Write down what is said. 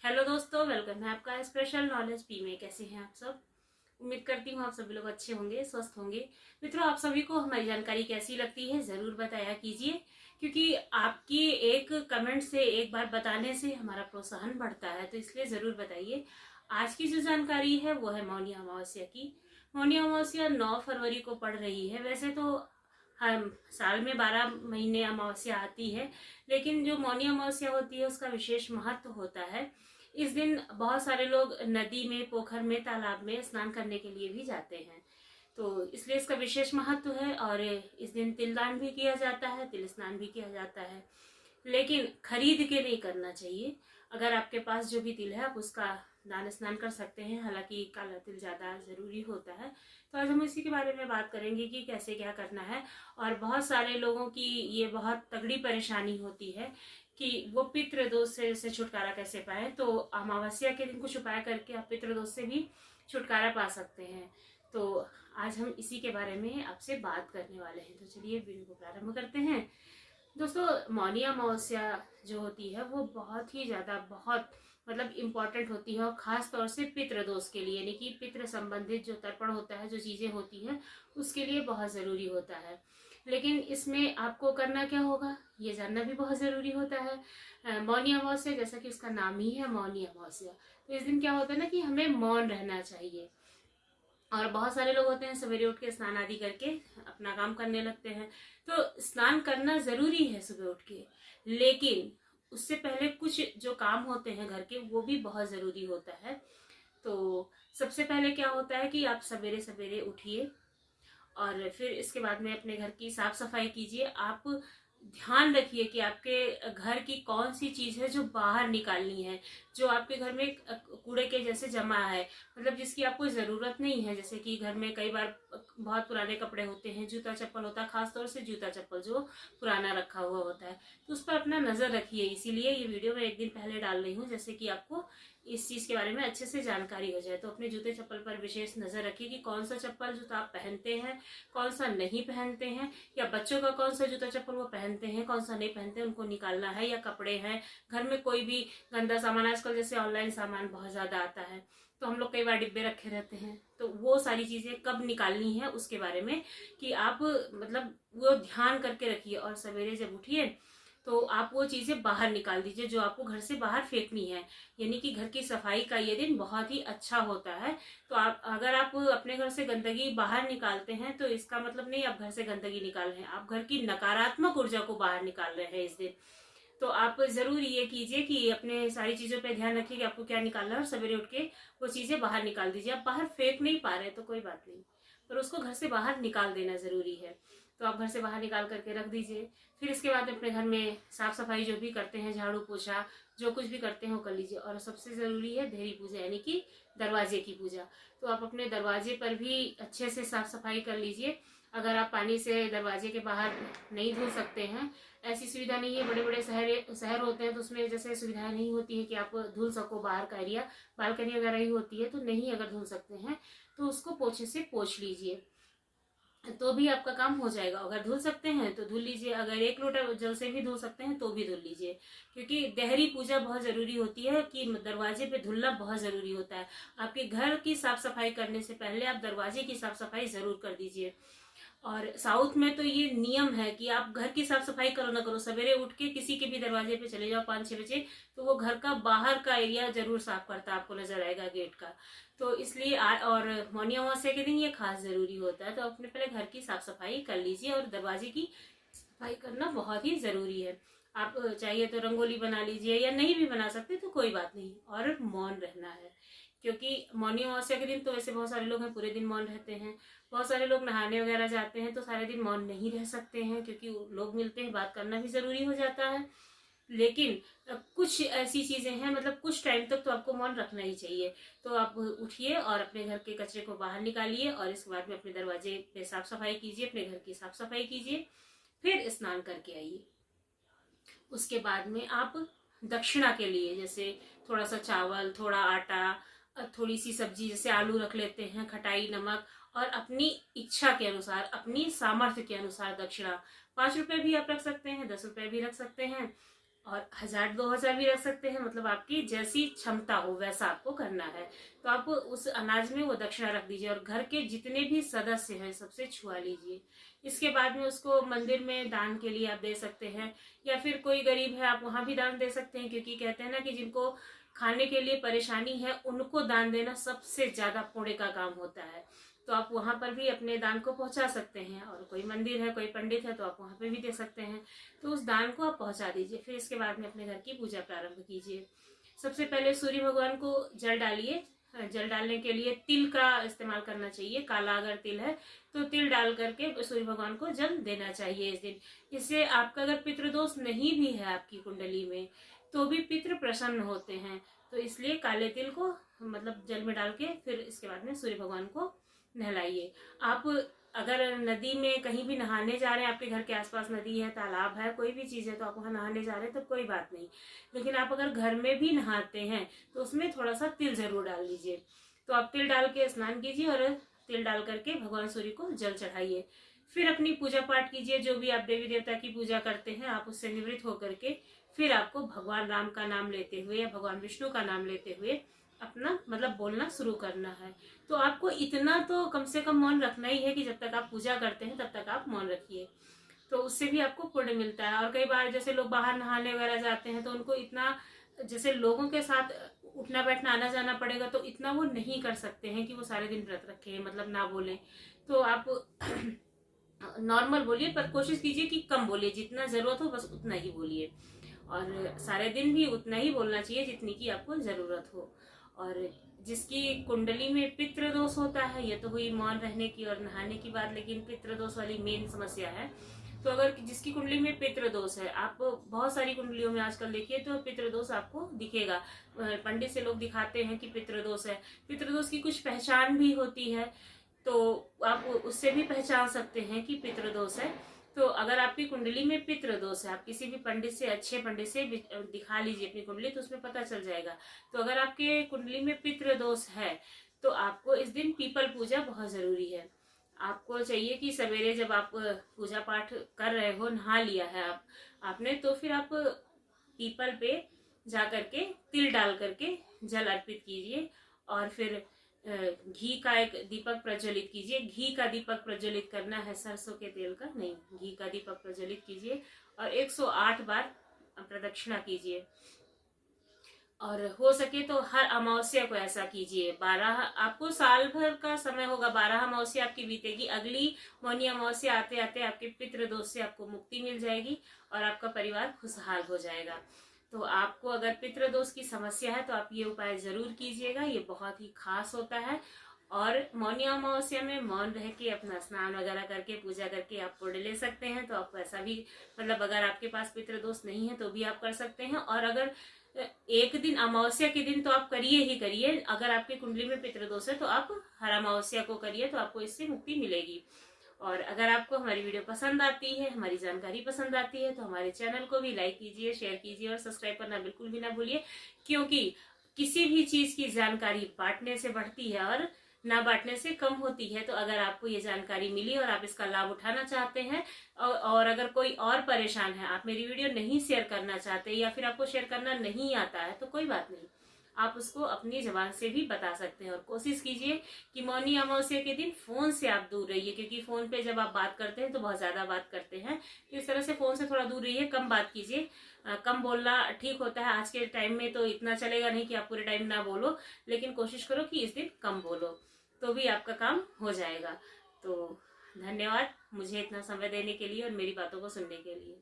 Hello दोस्तों, welcome है आपका स्पेशल नॉलेज पी में। कैसे हैं आप सब? उम्मीद करती हूँ आप सभी लोग अच्छे होंगे, स्वस्थ होंगे। मित्रों, आप सभी को हमारी जानकारी कैसी लगती है जरूर बताया कीजिए, क्योंकि आपकी एक कमेंट से, एक बार बताने से हमारा प्रोत्साहन बढ़ता है, तो इसलिए जरूर बताइए। आज की जो जानकारी है वो है मौनी अमावस्या की। मौनी अमावस्या 9 फरवरी को पड़ रही है। वैसे तो हम साल में 12 महीने अमावस्या आती है, लेकिन जो मौनी अमावस्या होती है उसका विशेष महत्व होता है। इस दिन बहुत सारे लोग नदी में, पोखर में, तालाब में स्नान करने के लिए भी जाते हैं, तो इसलिए इसका विशेष महत्व है। और इस दिन तिलदान भी किया जाता है, तिल स्नान भी किया जाता है, लेकिन खरीद के नहीं करना चाहिए। अगर आपके पास जो भी तिल है आप उसका दान स्नान कर सकते हैं, हालांकि काला तिल ज्यादा जरूरी होता है। तो आज हम इसी के बारे में बात करेंगे कि कैसे क्या करना है। और बहुत सारे लोगों की ये बहुत तगड़ी परेशानी होती है कि वो पितृ दोष से छुटकारा कैसे पाए। तो अमावस्या के दिन कुछ उपाय करके आप पितृ दोष से भी छुटकारा पा सकते हैं। तो आज हम इसी के बारे में आपसे बात करने वाले हैं। तो चलिए वीडियो को प्रारंभ करते हैं। दोस्तों, मौनी अमावस्या जो होती है वो बहुत ही ज्यादा, बहुत मतलब इम्पोर्टेंट होती है, और खास तौर से पितृ दोष के लिए, यानी कि पितृ संबंधित जो तर्पण होता है, जो चीजें होती हैं, उसके लिए बहुत जरूरी होता है। लेकिन इसमें आपको करना क्या होगा ये जानना भी बहुत जरूरी होता है। मौनी अमावस्या, जैसा कि उसका नाम ही है मौनी अमावस्या, तो इस दिन क्या होता है ना कि हमें मौन रहना चाहिए। और बहुत सारे लोग होते हैं सवेरे उठ के स्नान आदि करके अपना काम करने लगते हैं। तो स्नान करना जरूरी है सुबह उठ के, लेकिन उससे पहले कुछ जो काम होते हैं घर के वो भी बहुत जरूरी होता है। तो सबसे पहले क्या होता है कि आप सवेरे सवेरे उठिए और फिर इसके बाद में अपने घर की साफ सफाई कीजिए। आप ध्यान रखिए कि आपके घर की कौन सी चीज है जो बाहर निकालनी है, जो आपके घर में कूड़े के जैसे जमा है, मतलब जिसकी आपको जरूरत नहीं है। जैसे कि घर में कई बार बहुत पुराने कपड़े होते हैं, जूता चप्पल होता है, खासतौर से जूता चप्पल जो पुराना रखा हुआ होता है, तो उस पर अपना नजर रखिए। इसीलिए ये वीडियो मैं एक दिन पहले डाल रही हूँ, जैसे कि आपको इस चीज के बारे में अच्छे से जानकारी हो जाए। तो अपने जूते चप्पल पर विशेष नजर रखिए कि कौन सा चप्पल जूता आप पहनते हैं, कौन सा नहीं पहनते हैं, या बच्चों का कौन सा जूता चप्पल वो पहनते हैं, कौन सा नहीं पहनते हैं, उनको निकालना है। या कपड़े हैं, घर में कोई भी गंदा सामान, आजकल जैसे ऑनलाइन सामान बहुत ज्यादा आता है, तो हम लोग कई बार डिब्बे रखे रहते हैं, तो वो सारी चीजें कब निकालनी है उसके बारे में कि आप मतलब वो ध्यान करके रखिए। और सवेरे जब उठिए तो आप वो चीजें बाहर निकाल दीजिए जो आपको घर से बाहर फेंकनी है, यानी कि घर की सफाई का ये दिन बहुत ही अच्छा होता है। तो आप अगर आप अपने घर से गंदगी बाहर निकालते हैं तो इसका मतलब नहीं आप घर से गंदगी निकाल रहे हैं, आप घर की नकारात्मक ऊर्जा को बाहर निकाल रहे हैं इस दिन। तो आप जरूर ये कीजिए कि अपने सारी चीजों पे ध्यान रखिए कि आपको क्या निकालना है, और सवेरे उठ के वो चीजें बाहर निकाल दीजिए। आप बाहर फेंक नहीं पा रहे तो कोई बात नहीं, पर उसको घर से बाहर निकाल देना जरूरी है। तो आप घर से बाहर निकाल करके रख दीजिए। फिर इसके बाद अपने घर में साफ सफाई जो भी करते हैं, झाड़ू पोछा जो कुछ भी करते हैं वो कर लीजिए। और सबसे जरूरी है देहरी पूजा, यानी कि दरवाजे की पूजा। तो आप अपने दरवाजे पर भी अच्छे से साफ सफाई कर लीजिए। अगर आप पानी से दरवाजे के बाहर नहीं धुल सकते हैं, ऐसी सुविधा नहीं है, बड़े बड़े शहर होते हैं तो उसमें जैसे सुविधाएं नहीं होती है कि आप धुल सको, बाहर का एरिया बालकनी वगैरह ही होती है, तो नहीं अगर धुल सकते हैं तो उसको पोछे से पोछ लीजिए, तो भी आपका काम हो जाएगा। अगर धुल सकते हैं तो धुल लीजिए, अगर 1 लोटा जल से भी धुल सकते हैं तो भी धुल लीजिए, क्योंकि देहरी पूजा बहुत जरूरी होती है कि दरवाजे पे धुलना बहुत जरूरी होता है। आपके घर की साफ सफाई करने से पहले आप दरवाजे की साफ सफाई जरूर कर दीजिए। और साउथ में तो ये नियम है कि आप घर की साफ सफाई करो ना करो, सवेरे उठ के किसी के भी दरवाजे पे चले जाओ 5-6 बजे, तो वो घर का बाहर का एरिया जरूर साफ करता है, आपको नजर आएगा गेट का। तो इसलिए और मौनी अमावस्या के दिन ये खास जरूरी होता है। तो अपने पहले घर की साफ सफाई कर लीजिए, और दरवाजे की सफाई करना बहुत ही जरूरी है। आप चाहिए तो रंगोली बना लीजिए, या नहीं भी बना सकते तो कोई बात नहीं, और मौन रहना है। क्योंकि मौनी अमावस्या के दिन तो वैसे बहुत सारे लोग हैं पूरे दिन मौन रहते हैं, बहुत सारे लोग नहाने वगैरह जाते हैं तो सारे दिन मौन नहीं रह सकते हैं, क्योंकि लोग मिलते हैं, बात करना भी जरूरी हो जाता है। लेकिन कुछ ऐसी चीजें हैं, मतलब कुछ टाइम तक तो आपको मौन रखना ही चाहिए। तो आप उठिए और अपने घर के कचरे को बाहर निकालिए, और इसके बाद में अपने दरवाजे पे साफ सफाई कीजिए, अपने घर की साफ सफाई कीजिए, फिर स्नान करके आइए। उसके बाद में आप दक्षिणा के लिए जैसे थोड़ा सा चावल, थोड़ा आटा, थोड़ी सी सब्जी, जैसे आलू रख लेते हैं, खटाई, नमक, और अपनी इच्छा के अनुसार, अपनी सामर्थ्य के अनुसार दक्षिणा, 5 रुपए भी आप रख सकते हैं, 10 रुपए भी रख सकते हैं, और 1000-2000 भी रख सकते हैं, मतलब आपकी जैसी क्षमता हो वैसा आपको करना है। तो आप उस अनाज में वो दक्षिणा रख दीजिए और घर के जितने भी सदस्य हैं सबसे छुआ लीजिए। इसके बाद में उसको मंदिर में दान के लिए आप दे सकते हैं, या फिर कोई गरीब है आप वहां भी दान दे सकते हैं, क्योंकि कहते हैं ना कि जिनको खाने के लिए परेशानी है उनको दान देना सबसे ज्यादा पुण्य का काम होता है। तो आप वहां पर भी अपने दान को पहुंचा सकते हैं, और कोई मंदिर है कोई पंडित है तो आप वहां पे भी दे सकते हैं। तो उस दान को आप पहुंचा दीजिए। फिर इसके बाद में अपने घर की पूजा प्रारंभ कीजिए। सबसे पहले सूर्य भगवान को जल डालिए। जल डालने के लिए तिल का इस्तेमाल करना चाहिए, काला अगर तिल है तो तिल डाल करके सूर्य भगवान को जल देना चाहिए इस दिन। इससे आपका अगर पितृदोष नहीं भी है आपकी कुंडली में तो भी पितृ प्रसन्न होते हैं। तो इसलिए काले तिल को मतलब जल में डाल के फिर इसके बाद में सूर्य भगवान को नहलाइए। आप अगर नदी में कहीं भी नहाने जा रहे हैं, आपके घर के आसपास नदी है, तालाब है, कोई भी चीज है, तो आप वहां नहाने जा रहे हैं तो कोई बात नहीं। लेकिन आप अगर घर में भी नहाते हैं तो उसमें थोड़ा सा तिल जरूर डाल लीजिए। तो आप तिल डाल के स्नान कीजिए और तिल डाल करके भगवान सूर्य को जल चढ़ाइए। फिर अपनी पूजा पाठ कीजिए। जो भी आप देवी देवता की पूजा करते हैं आप उससे निवृत्त होकर के फिर आपको भगवान राम का नाम लेते हुए या भगवान विष्णु का नाम लेते हुए अपना मतलब बोलना शुरू करना है। तो आपको इतना तो कम से कम मौन रखना ही है कि जब तक आप पूजा करते हैं तब तक आप मौन रखिए। तो उससे भी आपको पुण्य मिलता है। और कई बार जैसे लोग बाहर नहाने वगैरह जाते हैं तो उनको इतना जैसे लोगों के साथ उठना बैठना आना जाना पड़ेगा, तो इतना वो नहीं कर सकते हैं कि वो सारे दिन व्रत रखें, मतलब ना बोलें। तो आप नॉर्मल बोलिए, पर कोशिश कीजिए कि कम बोलिए, जितना जरूरत हो बस उतना ही बोलिए। और सारे दिन भी उतना ही बोलना चाहिए जितनी की आपको जरूरत हो। और जिसकी कुंडली में पितृ दोष होता है, ये तो हुई मौन रहने की और नहाने की बात, लेकिन पितृ दोष वाली मेन समस्या है। तो अगर जिसकी कुंडली में पितृ दोष है, आप बहुत सारी कुंडलियों में आजकल देखिए तो पितृ दोष आपको दिखेगा। पंडित से लोग दिखाते हैं कि पितृ दोष है। पितृ दोष की कुछ पहचान भी होती है, तो आप उससे भी पहचान सकते हैं कि पितृ दोष है। तो अगर आपकी कुंडली में पितृ दोष है, आप किसी भी पंडित से, अच्छे पंडित से दिखा लीजिए अपनी कुंडली, तो उसमें पता चल जाएगा। तो अगर आपके कुंडली में पितृ दोष है तो आपको इस दिन पीपल पूजा बहुत जरूरी है। आपको चाहिए कि सवेरे जब आप पूजा पाठ कर रहे हो, नहा लिया है आपने, तो फिर आप पीपल पे जा करके तिल डाल करके जल अर्पित कीजिए। और फिर घी का एक दीपक प्रज्वलित कीजिए। घी का दीपक प्रज्वलित करना है, सरसों के तेल का नहीं, घी का दीपक प्रज्वलित कीजिए और 108 बार प्रदक्षिणा कीजिए। और हो सके तो हर अमावस्या को ऐसा कीजिए। 12 आपको साल भर का समय होगा, 12 अमावस्या आपकी बीतेगी। अगली मौनी अमावस्या आते आते आपके पितृ दोष से आपको मुक्ति मिल जाएगी और आपका परिवार खुशहाल हो जाएगा। तो आपको अगर पितृ दोष की समस्या है तो आप ये उपाय जरूर कीजिएगा, ये बहुत ही खास होता है। और मौनी अमावस्या में मौन रह के अपना स्नान वगैरह करके पूजा करके आप पुण्य ले सकते हैं। तो आप ऐसा भी मतलब अगर आपके पास पितृ दोष नहीं है तो भी आप कर सकते हैं। और अगर एक दिन अमावस्या के दिन तो आप करिए ही करिए। अगर आपकी कुंडली में पितृदोष है तो आप हर अमावस्या को करिए, तो आपको इससे मुक्ति मिलेगी। और अगर आपको हमारी वीडियो पसंद आती है, हमारी जानकारी पसंद आती है, तो हमारे चैनल को भी लाइक कीजिए, शेयर कीजिए और सब्सक्राइब करना बिल्कुल भी ना भूलिए। क्योंकि किसी भी चीज की जानकारी बांटने से बढ़ती है और ना बांटने से कम होती है। तो अगर आपको ये जानकारी मिली और आप इसका लाभ उठाना चाहते हैं, और अगर कोई और परेशान है, आप मेरी वीडियो नहीं शेयर करना चाहते या फिर आपको शेयर करना नहीं आता है, तो कोई बात नहीं, आप उसको अपनी जबान से भी बता सकते हैं। और कोशिश कीजिए कि मौनी अमावस्या के दिन फोन से आप दूर रहिए, क्योंकि फोन पे जब आप बात करते हैं तो बहुत ज्यादा बात करते हैं। तो इस तरह से फोन से थोड़ा दूर रहिए, कम बात कीजिए। कम बोलना ठीक होता है। आज के टाइम में तो इतना चलेगा नहीं कि आप पूरे टाइम ना बोलो, लेकिन कोशिश करो कि इस दिन कम बोलो, तो भी आपका काम हो जाएगा। तो धन्यवाद मुझे इतना समय देने के लिए और मेरी बातों को सुनने के लिए।